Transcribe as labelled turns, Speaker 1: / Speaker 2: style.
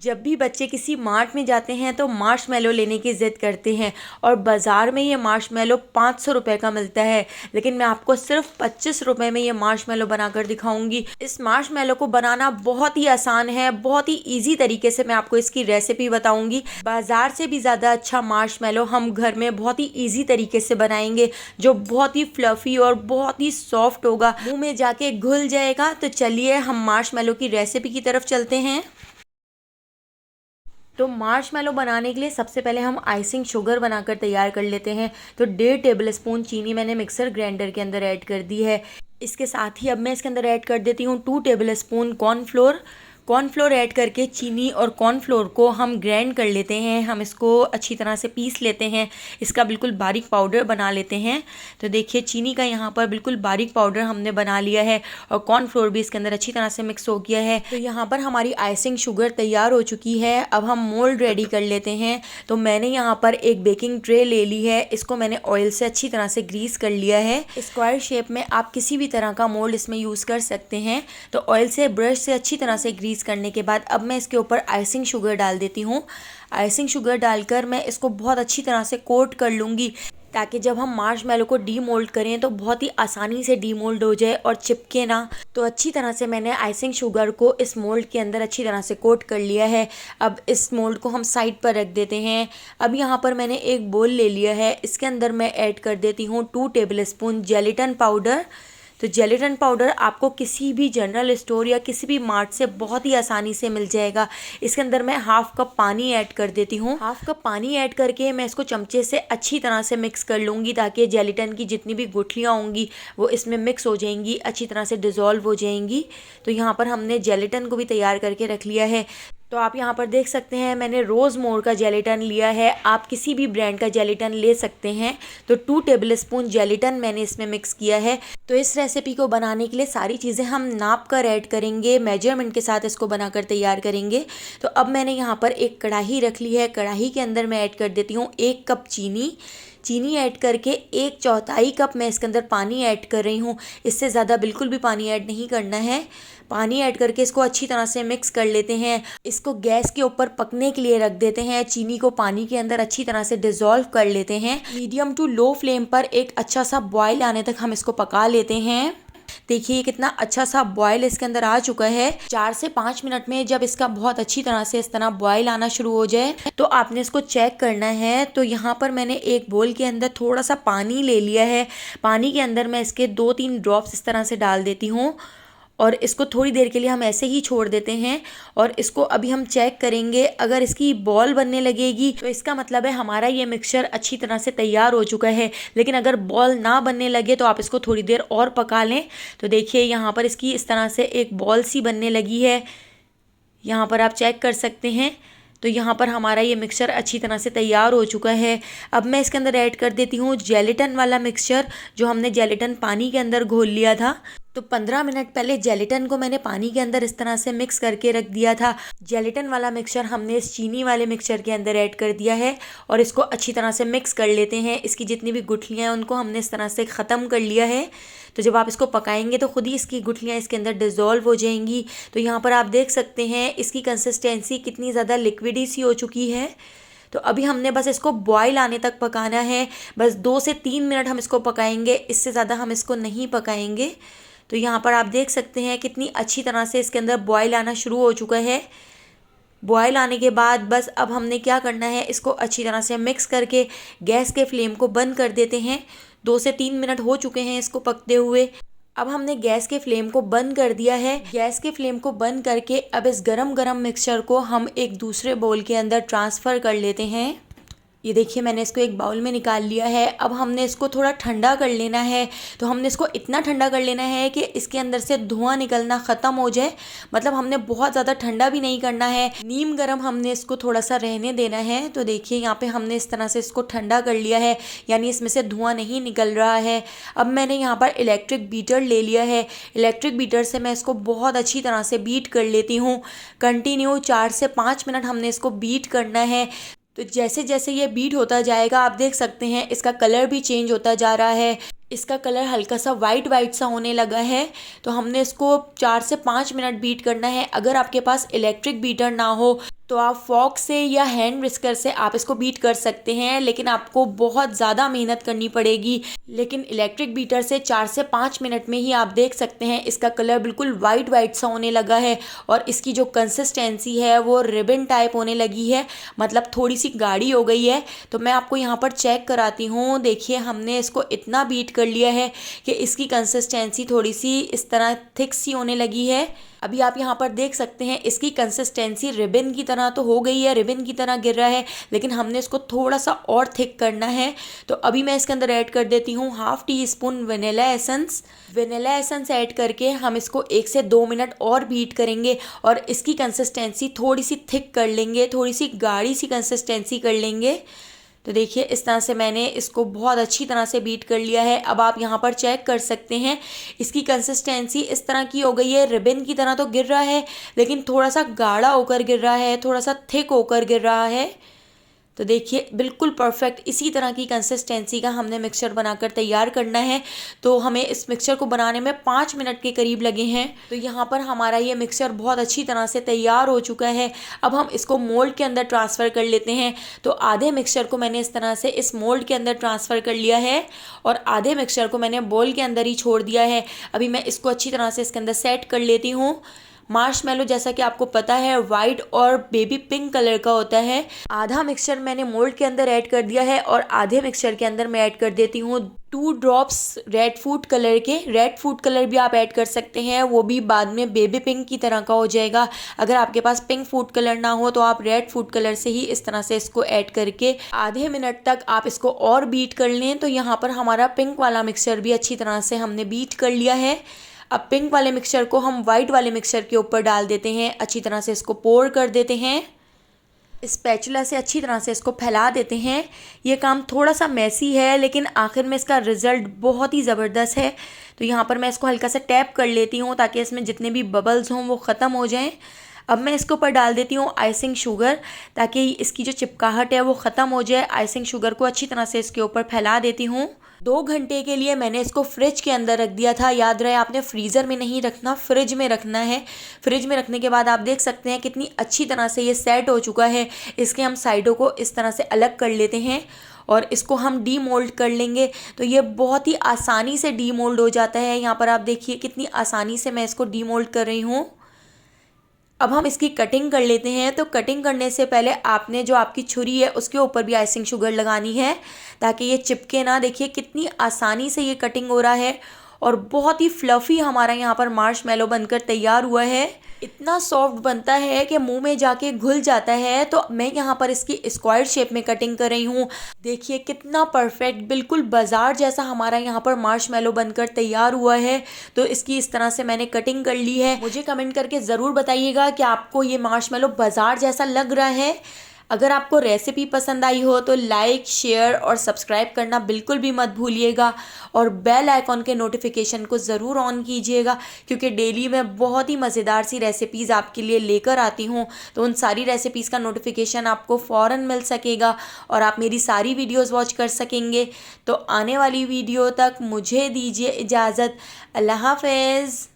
Speaker 1: जब भी बच्चे किसी मार्ट में जाते हैं तो मार्शमेलो लेने की ज़िद करते हैं और बाज़ार में ये मार्शमेलो 500 रुपये का मिलता है, लेकिन मैं आपको सिर्फ 25 रुपये में ये मार्शमेलो बनाकर दिखाऊंगी। इस मार्शमेलो को बनाना बहुत ही आसान है, बहुत ही ईजी तरीके से मैं आपको इसकी रेसिपी बताऊंगी। बाज़ार से भी ज़्यादा अच्छा मार्शमेलो हम घर में बहुत ही ईजी तरीके से बनाएंगे, जो बहुत ही फ्लफ़ी और बहुत ही सॉफ्ट होगा, मुँह में जाके घुल जाएगा। तो चलिए हम मार्शमेलो की रेसिपी की तरफ चलते हैं। तो मार्शमेलो बनाने के लिए सबसे पहले हम आइसिंग शुगर बनाकर तैयार कर लेते हैं। तो 1.5 टेबल स्पून चीनी मैंने मिक्सर ग्राइंडर के अंदर ऐड कर दी है। इसके साथ ही अब मैं इसके अंदर ऐड कर देती हूँ 2 टेबल स्पून कॉर्नफ्लोर ऐड करके चीनी और कॉर्नफ्लोर को हम ग्राइंड कर लेते हैं। हम इसको अच्छी तरह से पीस लेते हैं, इसका बिल्कुल बारीक पाउडर बना लेते हैं। तो देखिए चीनी का यहाँ पर बिल्कुल बारीक पाउडर हमने बना लिया है और कॉर्नफ्लोर भी इसके अंदर अच्छी तरह से मिक्स हो गया है। तो यहाँ पर हमारी आइसिंग शुगर तैयार हो चुकी है। अब हम मोल्ड रेडी कर लेते हैं। तो मैंने यहाँ पर एक बेकिंग ट्रे ले ली है, इसको मैंने ऑयल से अच्छी तरह से ग्रीस कर लिया है। स्क्वायर शेप में आप किसी भी तरह का मोल्ड इसमें यूज़ कर सकते हैं। तो ऑयल से ब्रश से अच्छी तरह से ग्रीस करने के बाद अब मैं इसके ऊपर आइसिंग शुगर डाल देती हूँ। आइसिंग शुगर डालकर मैं इसको बहुत अच्छी तरह से कोट कर लूँगी, ताकि जब हम मार्शमेलो को डीमोल्ड करें तो बहुत ही आसानी से डीमोल्ड हो जाए और चिपके ना। तो अच्छी तरह से मैंने आइसिंग शुगर को इस मोल्ड के अंदर अच्छी तरह से कोट कर लिया है। अब इस मोल्ड को हम साइड पर रख देते हैं। अब यहाँ पर मैंने एक बोल ले लिया है, इसके अंदर मैं ऐड कर देती हूँ 2 टेबल स्पून जेलेटिन पाउडर। तो जेलेटिन पाउडर आपको किसी भी जनरल स्टोर या किसी भी मार्ट से बहुत ही आसानी से मिल जाएगा। इसके अंदर मैं हाफ कप पानी ऐड कर देती हूँ। हाफ कप पानी ऐड करके मैं इसको चमचे से अच्छी तरह से मिक्स कर लूँगी, ताकि जेलेटिन की जितनी भी गुठलियाँ होंगी वो इसमें मिक्स हो जाएंगी, अच्छी तरह से डिज़ोल्व हो जाएंगी। तो यहाँ पर हमने जेलेटिन को भी तैयार करके रख लिया है। तो आप यहाँ पर देख सकते हैं मैंने रोज़मोर का जेलेटिन लिया है, आप किसी भी ब्रांड का जेलेटिन ले सकते हैं। तो 2 टेबल स्पून जेलेटिन मैंने इसमें मिक्स किया है। तो इस रेसिपी को बनाने के लिए सारी चीज़ें हम नाप कर ऐड करेंगे, मेजरमेंट के साथ इसको बनाकर तैयार करेंगे। तो अब मैंने यहाँ पर एक कढ़ाई रख ली है, कढ़ाई के अंदर मैं ऐड कर देती हूँ 1 कप चीनी ऐड करके 1/4 कप मैं इसके अंदर पानी ऐड कर रही हूँ। इससे ज़्यादा बिल्कुल भी पानी ऐड नहीं करना है। पानी ऐड करके इसको अच्छी तरह से मिक्स कर लेते हैं। इसको गैस के ऊपर पकने के लिए रख देते हैं। चीनी को पानी के अंदर अच्छी तरह से डिज़ोल्व कर लेते हैं। मीडियम टू लो फ्लेम पर एक अच्छा सा बॉयल आने तक हम इसको पका लेते हैं। देखिए कितना अच्छा सा बॉयल इसके अंदर आ चुका है। 4 से 5 मिनट में जब इसका बहुत अच्छी तरह से इस तरह बॉयल आना शुरू हो जाए तो आपने इसको चेक करना है। तो यहाँ पर मैंने एक बोल के अंदर थोड़ा सा पानी ले लिया है। पानी के अंदर मैं इसके 2-3 ड्रॉप्स इस तरह से डाल देती हूँ और इसको थोड़ी देर के लिए हम ऐसे ही छोड़ देते हैं। और इसको अभी हम चेक करेंगे, अगर इसकी बॉल बनने लगेगी तो इसका मतलब है हमारा ये मिक्सचर अच्छी तरह से तैयार हो चुका है। लेकिन अगर बॉल ना बनने लगे तो आप इसको थोड़ी देर और पका लें। तो देखिए यहाँ पर इसकी इस तरह से एक बॉल सी बनने लगी है, यहाँ पर आप चेक कर सकते हैं। तो यहाँ पर हमारा ये मिक्सचर अच्छी तरह से तैयार हो चुका है। अब मैं इसके अंदर ऐड कर देती हूँ जेलेटिन वाला मिक्सचर, जो हमने जेलेटिन पानी के अंदर घोल लिया था। तो 15 मिनट पहले जेलेटिन को मैंने पानी के अंदर इस तरह से मिक्स करके रख दिया था। जेलेटिन वाला मिक्सचर हमने इस चीनी वाले मिक्सचर के अंदर ऐड कर दिया है और इसको अच्छी तरह से मिक्स कर लेते हैं। इसकी जितनी भी गुठलियाँ हैं उनको हमने इस तरह से ख़त्म कर लिया है। तो जब आप इसको पकाएंगे तो खुद ही इसकी गुठलियाँ इसके अंदर डिज़ोल्व हो जाएंगी। तो यहाँ पर आप देख सकते हैं इसकी कंसिस्टेंसी कितनी ज़्यादा लिक्विडी सी हो चुकी है। तो अभी हमने बस इसको बॉयल आने तक पकाना है। बस 2 से 3 मिनट हम इसको पकाएंगे, इससे ज़्यादा हम इसको नहीं पकाएंगे। तो यहाँ पर आप देख सकते हैं कितनी अच्छी तरह से इसके अंदर बॉयल आना शुरू हो चुका है। बॉयल आने के बाद बस अब हमने क्या करना है, इसको अच्छी तरह से मिक्स करके गैस के फ्लेम को बंद कर देते हैं। 2 से 3 मिनट हो चुके हैं इसको पकते हुए। अब हमने गैस के फ्लेम को बंद कर दिया है। गैस के फ्लेम को बंद करके अब इस गरम गरम मिक्सचर को हम एक दूसरे बोल के अंदर ट्रांसफ़र कर लेते हैं। ये देखिए मैंने इसको एक बाउल में निकाल लिया है। अब हमने इसको थोड़ा ठंडा कर लेना है। तो हमने इसको इतना ठंडा कर लेना है कि इसके अंदर से धुआं निकलना ख़त्म हो जाए। मतलब हमने बहुत ज़्यादा ठंडा भी नहीं करना है, नीम गर्म हमने इसको थोड़ा सा रहने देना है। तो देखिए यहाँ पे हमने इस तरह से इसको ठंडा कर लिया है, यानी इसमें से धुआं नहीं निकल रहा है। अब मैंने यहाँ पर इलेक्ट्रिक बीटर ले लिया है। इलेक्ट्रिक बीटर से मैं इसको बहुत अच्छी तरह से बीट कर लेती हूँ। कंटिन्यू 4 से 5 मिनट हमने इसको बीट करना है। तो जैसे जैसे ये बीट होता जाएगा आप देख सकते हैं इसका कलर भी चेंज होता जा रहा है। इसका कलर हल्का सा वाइट वाइट सा होने लगा है। तो हमने इसको 4 से 5 मिनट बीट करना है। अगर आपके पास इलेक्ट्रिक बीटर ना हो तो आप फॉक से या हैंड विस्कर से आप इसको बीट कर सकते हैं, लेकिन आपको बहुत ज़्यादा मेहनत करनी पड़ेगी। लेकिन इलेक्ट्रिक बीटर से 4 से 5 मिनट में ही आप देख सकते हैं इसका कलर बिल्कुल वाइट वाइट सा होने लगा है और इसकी जो कंसिस्टेंसी है वो रिबन टाइप होने लगी है, मतलब थोड़ी सी गाढ़ी हो गई है। तो मैं आपको यहाँ पर चेक कराती हूँ। देखिए हमने इसको इतना बीट कर लिया है कि इसकी कंसिस्टेंसी थोड़ी सी इस तरह थिक सी होने लगी है। अभी आप यहाँ पर देख सकते हैं इसकी कंसिस्टेंसी रिबन की तरह तो हो गई है, रिबन की तरह गिर रहा है, लेकिन हमने इसको थोड़ा सा और थिक करना है। तो अभी मैं इसके अंदर ऐड कर देती हूँ half tea spoon vanilla essence. Vanilla essence add करके हम इसको 1 से 2 मिनट और बीट करेंगे और इसकी कंसिस्टेंसी थोड़ी सी थिक कर लेंगे, थोड़ी सी गाढ़ी सी कंसिस्टेंसी कर लेंगे। तो देखिए इस तरह से मैंने इसको बहुत अच्छी तरह से बीट कर लिया है। अब आप यहाँ पर चेक कर सकते हैं इसकी कंसिस्टेंसी इस तरह की हो गई है। रिबन की तरह तो गिर रहा है, लेकिन थोड़ा सा गाढ़ा होकर गिर रहा है, थोड़ा सा थिक होकर गिर रहा है। तो देखिए बिल्कुल परफेक्ट इसी तरह की कंसिस्टेंसी का हमने मिक्सचर बनाकर तैयार करना है। तो हमें इस मिक्सचर को बनाने में 5 मिनट के करीब लगे हैं। तो यहाँ पर हमारा ये मिक्सचर बहुत अच्छी तरह से तैयार हो चुका है। अब हम इसको मोल्ड के अंदर ट्रांसफ़र कर लेते हैं। तो आधे मिक्सचर को मैंने इस तरह से इस मोल्ड के अंदर ट्रांसफ़र कर लिया है और आधे मिक्सचर को मैंने बोल के अंदर ही छोड़ दिया है। अभी मैं इसको अच्छी तरह से इसके अंदर सेट कर लेती हूँ। मार्शमेलो जैसा कि आपको पता है वाइट और बेबी पिंक कलर का होता है। आधा मिक्सचर मैंने मोल्ड के अंदर ऐड कर दिया है और आधे मिक्सचर के अंदर मैं ऐड कर देती हूँ 2 ड्रॉप्स रेड फूड कलर के। रेड फूड कलर भी आप ऐड कर सकते हैं, वो भी बाद में बेबी पिंक की तरह का हो जाएगा। अगर आपके पास पिंक फूड कलर ना हो तो आप रेड फूड कलर से ही इस तरह से इसको ऐड करके आधे मिनट तक आप इसको और बीट कर लें। तो यहाँ पर हमारा पिंक वाला मिक्सचर भी अच्छी तरह से हमने बीट कर लिया है। अब पिंक वाले मिक्सचर को हम वाइट वाले मिक्सचर के ऊपर डाल देते हैं, अच्छी तरह से इसको पोर कर देते हैं। स्पैचुला से अच्छी तरह से इसको फैला देते हैं। ये काम थोड़ा सा मैसी है, लेकिन आखिर में इसका रिज़ल्ट बहुत ही ज़बरदस्त है। तो यहाँ पर मैं इसको हल्का सा टैप कर लेती हूँ ताकि इसमें जितने भी बबल्स हों वो ख़त्म हो जाएं। अब मैं इसके ऊपर डाल देती हूँ आइसिंग शुगर ताकि इसकी जो चिपकाहट है वो ख़त्म हो जाए। आइसिंग शुगर को अच्छी तरह से इसके ऊपर फैला देती हूँ। 2 घंटे के लिए मैंने इसको फ्रिज के अंदर रख दिया था। याद रहे आपने फ्रीज़र में नहीं रखना, फ्रिज में रखना है। फ्रिज में रखने के बाद आप देख सकते हैं कितनी अच्छी तरह से ये सेट हो चुका है। इसके हम साइडों को इस तरह से अलग कर लेते हैं और इसको हम डी मोल्ड कर लेंगे। तो ये बहुत ही आसानी से डी मोल्ड हो जाता है। यहाँ पर आप देखिए कितनी आसानी से मैं इसको डी मोल्ड कर रही हूँ। अब हम इसकी कटिंग कर लेते हैं। तो कटिंग करने से पहले आपने जो आपकी छुरी है उसके ऊपर भी आइसिंग शुगर लगानी है ताकि ये चिपके ना। देखिए कितनी आसानी से ये कटिंग हो रहा है और बहुत ही फ्लफ़ी हमारा यहाँ पर मार्शमेलो बनकर तैयार हुआ है। इतना सॉफ्ट बनता है कि मुंह में जाके घुल जाता है। तो मैं यहाँ पर इसकी स्क्वायर शेप में कटिंग कर रही हूँ। देखिए कितना परफेक्ट, बिल्कुल बाजार जैसा हमारा यहाँ पर मार्शमेलो बनकर तैयार हुआ है। तो इसकी इस तरह से मैंने कटिंग कर ली है। मुझे कमेंट करके ज़रूर बताइएगा कि आपको ये मार्शमेलो बाजार जैसा लग रहा है। अगर आपको रेसिपी पसंद आई हो तो लाइक, शेयर और सब्सक्राइब करना बिल्कुल भी मत भूलिएगा और बेल आइकॉन के नोटिफिकेशन को ज़रूर ऑन कीजिएगा, क्योंकि डेली मैं बहुत ही मज़ेदार सी रेसिपीज़ आपके लिए लेकर आती हूँ। तो उन सारी रेसिपीज़ का नोटिफिकेशन आपको फ़ौरन मिल सकेगा और आप मेरी सारी वीडियोज़ वॉच कर सकेंगे। तो आने वाली वीडियो तक मुझे दीजिए इजाज़त। अल्लाह हाफ़िज़।